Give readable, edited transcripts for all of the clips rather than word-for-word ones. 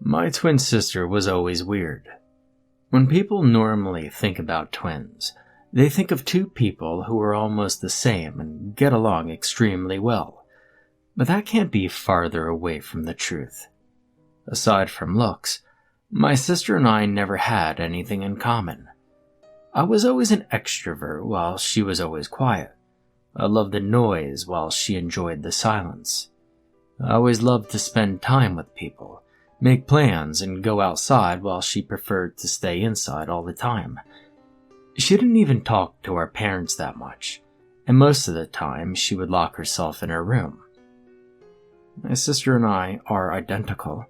My twin sister was always weird. When people normally think about twins, they think of two people who are almost the same and get along extremely well. But that can't be farther away from the truth. Aside from looks, my sister and I never had anything in common. I was always an extrovert while she was always quiet. I loved the noise while she enjoyed the silence. I always loved to spend time with people, make plans, and go outside while she preferred to stay inside all the time. She didn't even talk to our parents that much, and most of the time she would lock herself in her room. My sister and I are identical,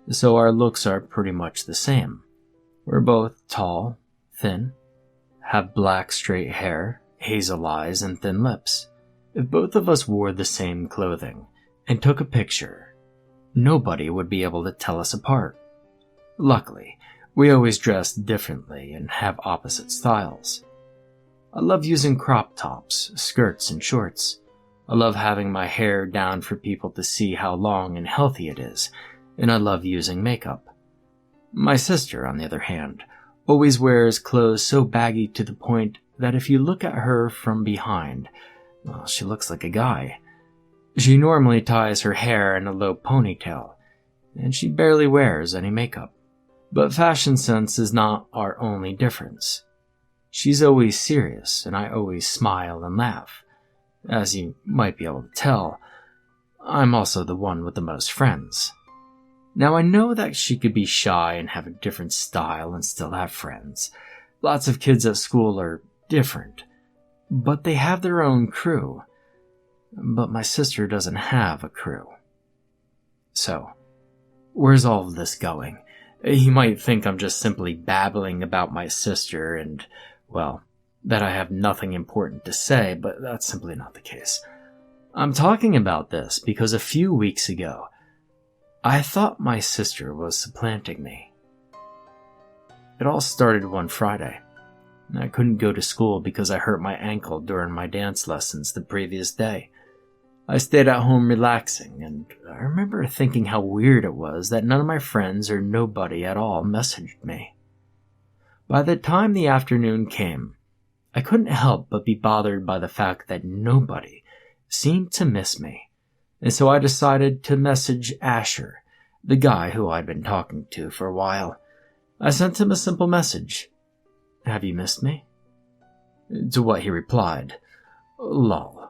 so our looks are pretty much the same. We're both tall, thin, have black straight hair, hazel eyes, and thin lips. If both of us wore the same clothing and took a picture, nobody would be able to tell us apart. Luckily, we always dress differently and have opposite styles. I love using crop tops, skirts, and shorts. I love having my hair down for people to see how long and healthy it is, and I love using makeup. My sister, on the other hand, always wears clothes so baggy to the point that if you look at her from behind, well, she looks like a guy. She normally ties her hair in a low ponytail, and she barely wears any makeup. But fashion sense is not our only difference. She's always serious, and I always smile and laugh. As you might be able to tell, I'm also the one with the most friends. Now I know that she could be shy and have a different style and still have friends. Lots of kids at school are different, but they have their own crew. But my sister doesn't have a crew. So, where's all of this going? You might think I'm just simply babbling about my sister and, well, that I have nothing important to say, but that's simply not the case. I'm talking about this because a few weeks ago, I thought my sister was supplanting me. It all started one Friday. I couldn't go to school because I hurt my ankle during my dance lessons the previous day. I stayed at home relaxing, and I remember thinking how weird it was that none of my friends or nobody at all messaged me. By the time the afternoon came, I couldn't help but be bothered by the fact that nobody seemed to miss me, and so I decided to message Asher, the guy who I'd been talking to for a while. I sent him a simple message. "Have you missed me?" To what he replied, "Lol.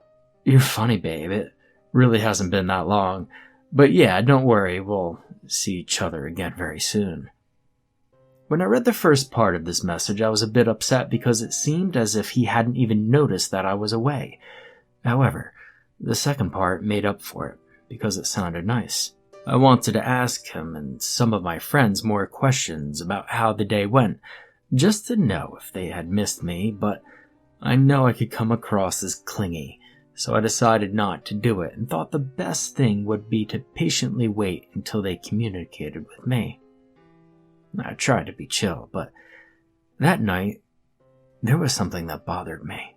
You're funny, babe. It really hasn't been that long. But yeah, don't worry, we'll see each other again very soon." When I read the first part of this message, I was a bit upset because it seemed as if he hadn't even noticed that I was away. However, the second part made up for it because it sounded nice. I wanted to ask him and some of my friends more questions about how the day went, just to know if they had missed me, but I know I could come across as clingy, so I decided not to do it and thought the best thing would be to patiently wait until they communicated with me. I tried to be chill, but that night, there was something that bothered me.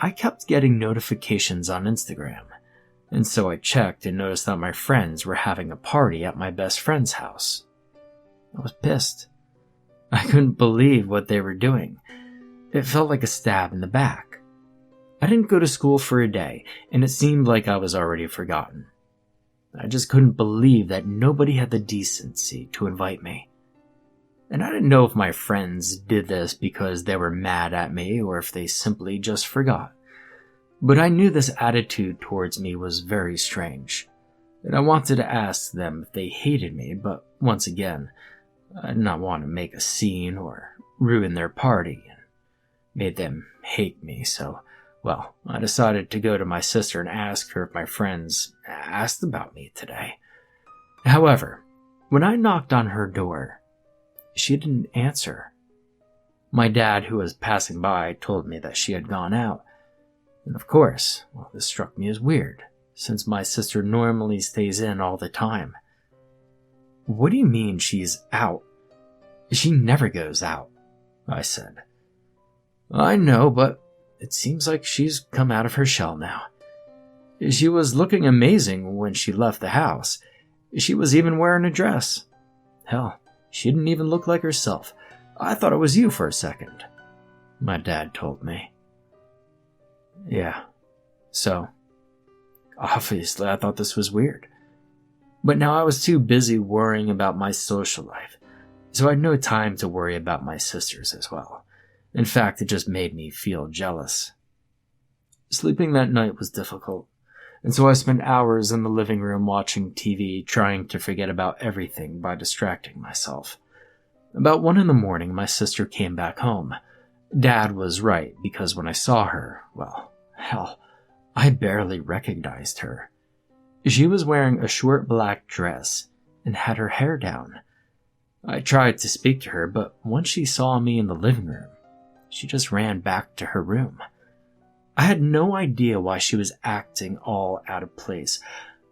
I kept getting notifications on Instagram, and so I checked and noticed that my friends were having a party at my best friend's house. I was pissed. I couldn't believe what they were doing. It felt like a stab in the back. I didn't go to school for a day, and it seemed like I was already forgotten. I just couldn't believe that nobody had the decency to invite me. And I didn't know if my friends did this because they were mad at me or if they simply just forgot. But I knew this attitude towards me was very strange, and I wanted to ask them if they hated me, but once again, I did not want to make a scene or ruin their party and made them hate me, so, well, I decided to go to my sister and ask her if my friends asked about me today. However, when I knocked on her door, she didn't answer. My dad, who was passing by, told me that she had gone out. And of course, well, this struck me as weird, since my sister normally stays in all the time. "What do you mean she's out? She never goes out," I said. "I know, but it seems like she's come out of her shell now. She was looking amazing when she left the house. She was even wearing a dress. Hell, she didn't even look like herself. I thought it was you for a second," my dad told me. Yeah, so, obviously I thought this was weird. But now I was too busy worrying about my social life, so I had no time to worry about my sisters as well. In fact, it just made me feel jealous. Sleeping that night was difficult, and so I spent hours in the living room watching TV, trying to forget about everything by distracting myself. About 1 a.m, my sister came back home. Dad was right, because when I saw her, well, hell, I barely recognized her. She was wearing a short black dress and had her hair down. I tried to speak to her, but once she saw me in the living room, she just ran back to her room. I had no idea why she was acting all out of place,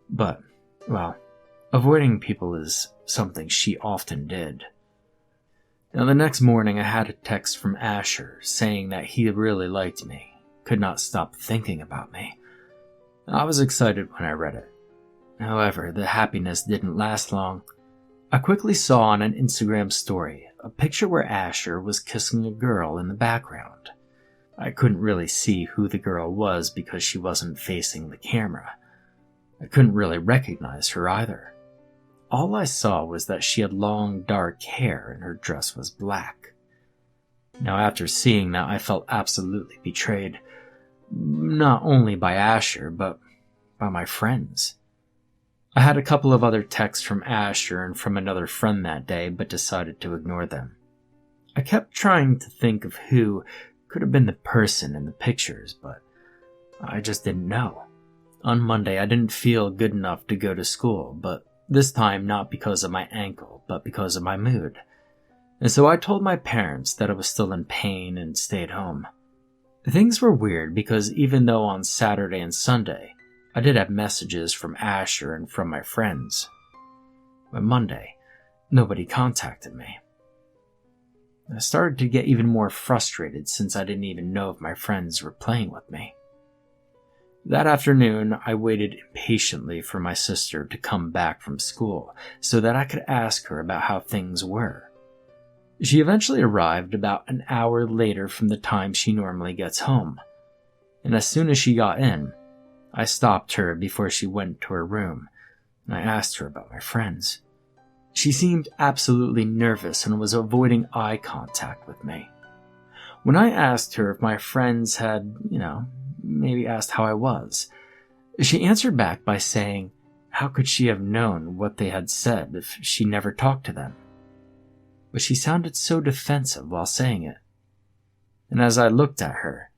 but, well, avoiding people is something she often did. Now, the next morning I had a text from Asher saying that he really liked me, could not stop thinking about me. I was excited when I read it. However, the happiness didn't last long. I quickly saw on an Instagram story a picture where Asher was kissing a girl in the background. I couldn't really see who the girl was because she wasn't facing the camera. I couldn't really recognize her either. All I saw was that she had long, dark hair and her dress was black. Now, after seeing that, I felt absolutely betrayed. Not only by Asher, but by my friends. I had a couple of other texts from Asher and from another friend that day, but decided to ignore them. I kept trying to think of who could have been the person in the pictures, but I just didn't know. On Monday, I didn't feel good enough to go to school, but this time not because of my ankle, but because of my mood. And so I told my parents that I was still in pain and stayed home. Things were weird because even though on Saturday and Sunday, I did have messages from Asher and from my friends, by Monday, nobody contacted me. I started to get even more frustrated since I didn't even know if my friends were playing with me. That afternoon, I waited impatiently for my sister to come back from school so that I could ask her about how things were. She eventually arrived about an hour later from the time she normally gets home, and as soon as she got in, I stopped her before she went to her room, and I asked her about my friends. She seemed absolutely nervous and was avoiding eye contact with me. When I asked her if my friends had, maybe asked how I was, she answered back by saying, how could she have known what they had said if she never talked to them? But she sounded so defensive while saying it. And as I looked at her,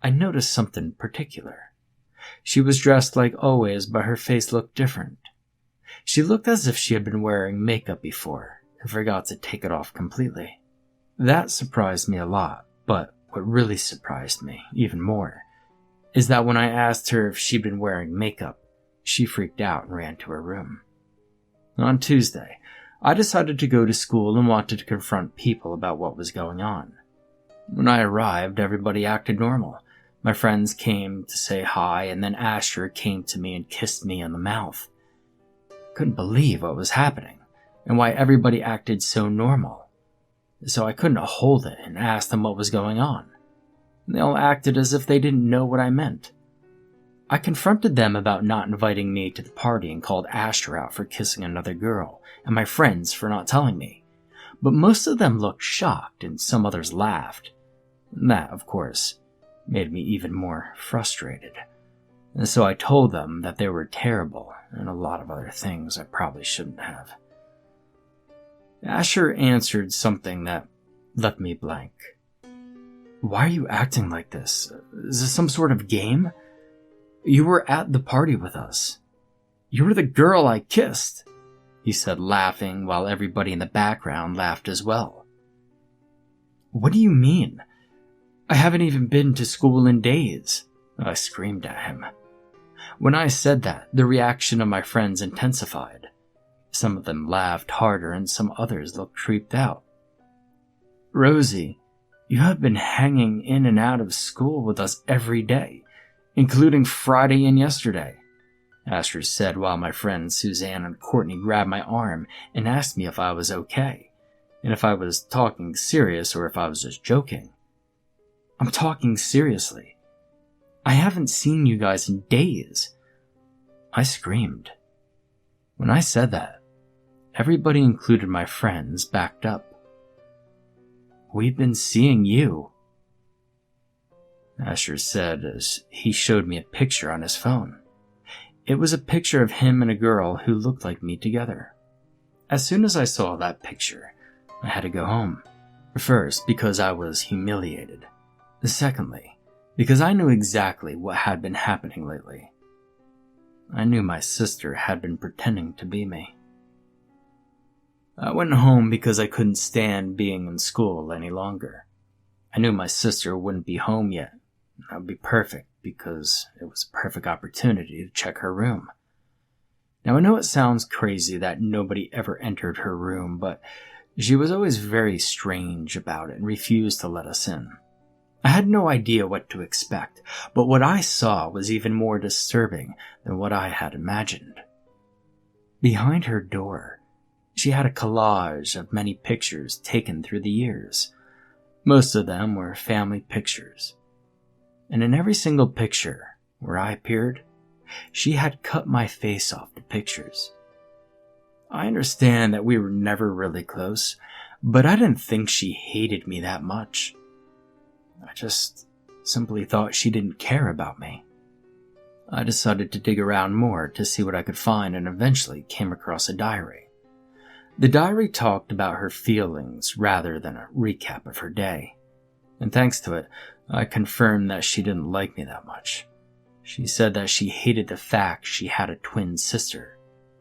I noticed something particular. She was dressed like always, but her face looked different. She looked as if she had been wearing makeup before and forgot to take it off completely. That surprised me a lot, but what really surprised me even more is that when I asked her if she'd been wearing makeup, she freaked out and ran to her room. On Tuesday, I decided to go to school and wanted to confront people about what was going on. When I arrived, everybody acted normal. My friends came to say hi, and then Asher came to me and kissed me on the mouth. I couldn't believe what was happening, and why everybody acted so normal. So I couldn't hold it and ask them what was going on. They all acted as if they didn't know what I meant. I confronted them about not inviting me to the party and called Asher out for kissing another girl, and my friends for not telling me. But most of them looked shocked, and some others laughed. That, of course, made me even more frustrated. And so I told them that they were terrible and a lot of other things I probably shouldn't have. Asher answered something that left me blank. Why are you acting like this? Is this some sort of game? You were at the party with us. You were the girl I kissed, he said, laughing while everybody in the background laughed as well. What do you mean? I haven't even been to school in days, I screamed at him. When I said that, the reaction of my friends intensified. Some of them laughed harder and some others looked creeped out. Rosie, you have been hanging in and out of school with us every day, including Friday and yesterday. Asher said while my friends Suzanne and Courtney grabbed my arm and asked me if I was okay, and if I was talking serious or if I was just joking. I'm talking seriously. I haven't seen you guys in days. I screamed. When I said that, everybody, including my friends, backed up. We've been seeing you, Asher said as he showed me a picture on his phone. It was a picture of him and a girl who looked like me together. As soon as I saw that picture, I had to go home. First, because I was humiliated. Secondly, because I knew exactly what had been happening lately. I knew my sister had been pretending to be me. I went home because I couldn't stand being in school any longer. I knew my sister wouldn't be home yet. That would be perfect because it was a perfect opportunity to check her room. Now I know it sounds crazy that nobody ever entered her room, but she was always very strange about it and refused to let us in. I had no idea what to expect, but what I saw was even more disturbing than what I had imagined. Behind her door, she had a collage of many pictures taken through the years. Most of them were family pictures. And in every single picture where I appeared, she had cut my face off the pictures. I understand that we were never really close, but I didn't think she hated me that much. I just simply thought she didn't care about me. I decided to dig around more to see what I could find and eventually came across a diary. The diary talked about her feelings rather than a recap of her day. And thanks to it, I confirmed that she didn't like me that much. She said that she hated the fact she had a twin sister,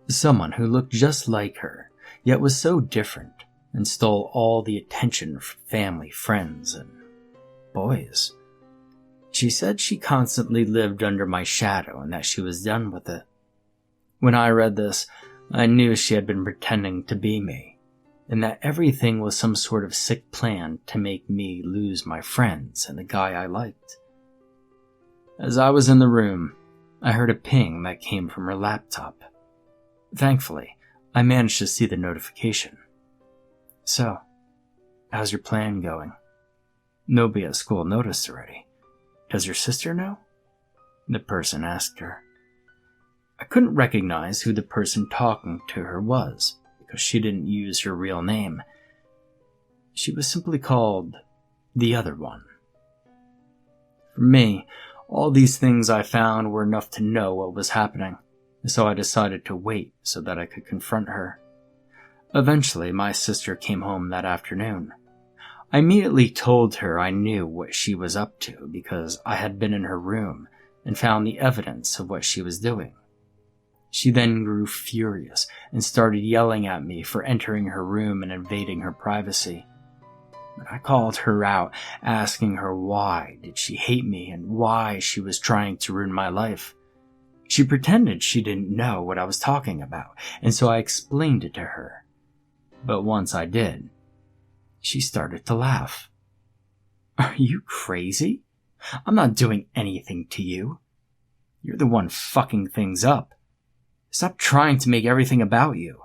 someone who looked just like her, yet was so different and stole all the attention from family, friends, and boys. She said she constantly lived under my shadow and that she was done with it. When I read this, I knew she had been pretending to be me, and that everything was some sort of sick plan to make me lose my friends and the guy I liked. As I was in the room, I heard a ping that came from her laptop. Thankfully, I managed to see the notification. So, how's your plan going? Nobody at school noticed already. Does your sister know? The person asked her. I couldn't recognize who the person talking to her was because she didn't use her real name. She was simply called the other one. For me, all these things I found were enough to know what was happening, so I decided to wait so that I could confront her. Eventually, my sister came home that afternoon. I immediately told her I knew what she was up to because I had been in her room and found the evidence of what she was doing. She then grew furious and started yelling at me for entering her room and invading her privacy. But I called her out, asking her why did she hate me and why she was trying to ruin my life. She pretended she didn't know what I was talking about, and so I explained it to her. But once I did, she started to laugh. Are you crazy? I'm not doing anything to you. You're the one fucking things up. Stop trying to make everything about you,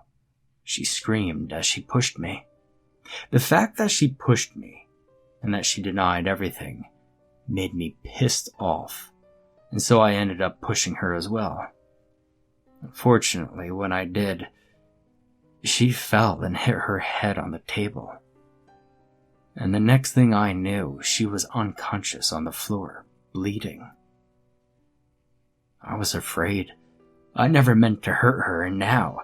she screamed as she pushed me. The fact that she pushed me and that she denied everything made me pissed off, and so I ended up pushing her as well. Unfortunately, when I did, she fell and hit her head on the table. And the next thing I knew, she was unconscious on the floor, bleeding. I was afraid. I never meant to hurt her, and now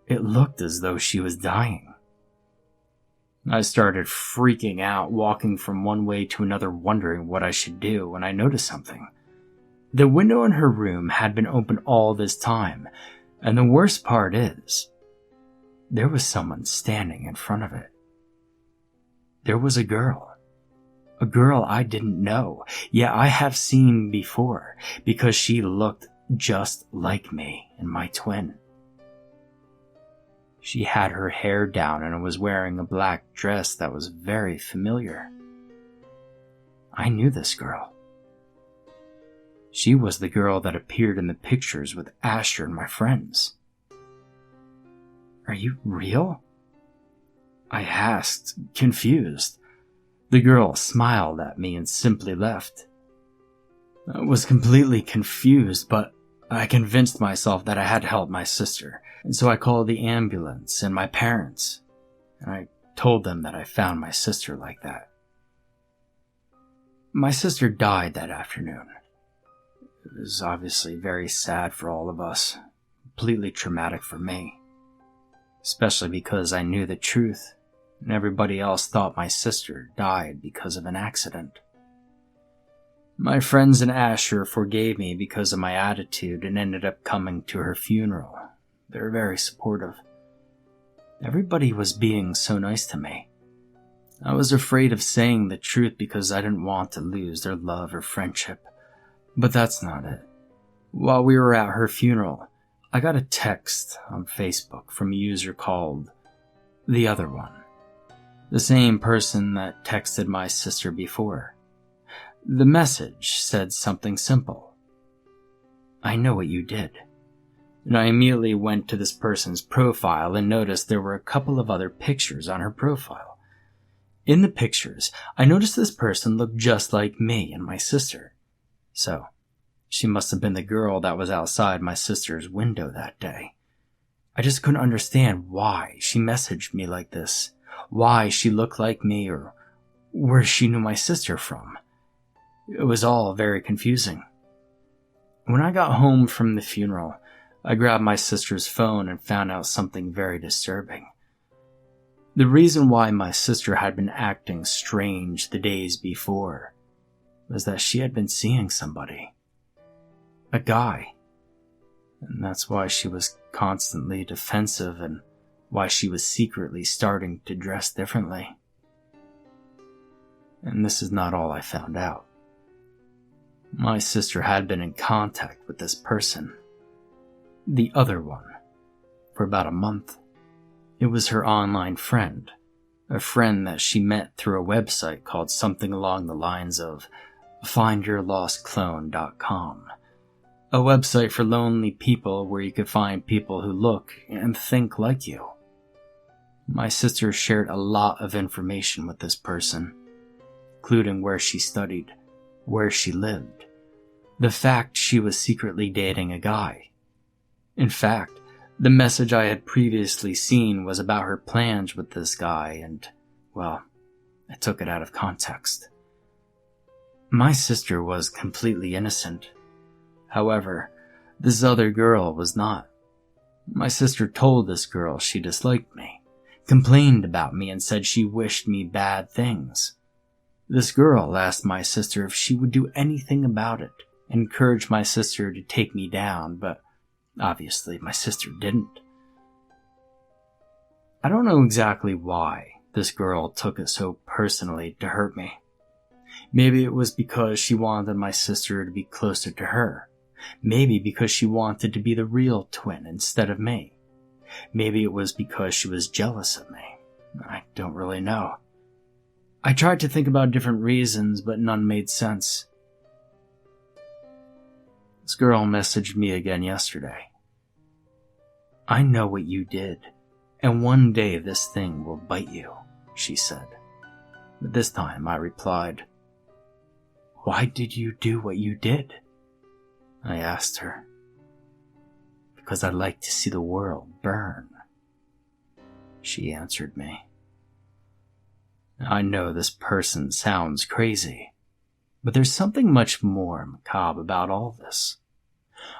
it looked as though she was dying. I started freaking out, walking from one way to another, wondering what I should do when I noticed something. The window in her room had been open all this time, and the worst part is, there was someone standing in front of it. There was a girl I didn't know, yet I have seen before, because she looked just like me and my twin. She had her hair down and was wearing a black dress that was very familiar. I knew this girl. She was the girl that appeared in the pictures with Asher and my friends. Are you real? I asked, confused. The girl smiled at me and simply left. I was completely confused, but I convinced myself that I had to help my sister, and so I called the ambulance and my parents, and I told them that I found my sister like that. My sister died that afternoon. It was obviously very sad for all of us, completely traumatic for me, especially because I knew the truth, and everybody else thought my sister died because of an accident. My friends and Asher forgave me because of my attitude and ended up coming to her funeral. They were very supportive. Everybody was being so nice to me. I was afraid of saying the truth because I didn't want to lose their love or friendship. But that's not it. While we were at her funeral, I got a text on Facebook from a user called The Other One. The same person that texted my sister before. The message said something simple. I know what you did. And I immediately went to this person's profile and noticed there were a couple of other pictures on her profile. In the pictures, I noticed this person looked just like me and my sister. So, she must have been the girl that was outside my sister's window that day. I just couldn't understand why she messaged me like this, why she looked like me, or where she knew my sister from. It was all very confusing. When I got home from the funeral, I grabbed my sister's phone and found out something very disturbing. The reason why my sister had been acting strange the days before was that she had been seeing somebody. A guy. And that's why she was constantly defensive and why she was secretly starting to dress differently. And this is not all I found out. My sister had been in contact with this person, the other one, for about a month. It was her online friend, a friend that she met through a website called something along the lines of findyourlostclone.com, a website for lonely people where you could find people who look and think like you. My sister shared a lot of information with this person, including where she studied, where she lived, the fact she was secretly dating a guy. In fact, the message I had previously seen was about her plans with this guy and, well, I took it out of context. My sister was completely innocent. However, this other girl was not. My sister told this girl she disliked me, complained about me, and said she wished me bad things. This girl asked my sister if she would do anything about it, and encouraged my sister to take me down, but obviously my sister didn't. I don't know exactly why this girl took it so personally to hurt me. Maybe it was because she wanted my sister to be closer to her. Maybe because she wanted to be the real twin instead of me. Maybe it was because she was jealous of me. I don't really know. I tried to think about different reasons, but none made sense. This girl messaged me again yesterday. I know what you did, and one day this thing will bite you, she said. But this time I replied, Why did you do what you did? I asked her. Because I'd like to see the world burn. She answered me. I know this person sounds crazy, but there's something much more macabre about all this.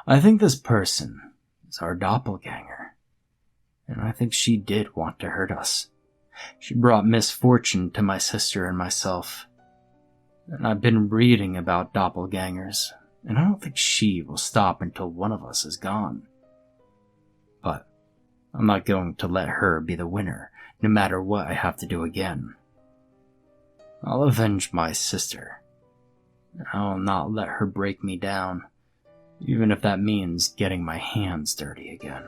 I think this person is our doppelganger, and I think she did want to hurt us. She brought misfortune to my sister and myself, and I've been reading about doppelgangers, and I don't think she will stop until one of us is gone. But I'm not going to let her be the winner, no matter what I have to do again. I'll avenge my sister. I'll not let her break me down, even if that means getting my hands dirty again.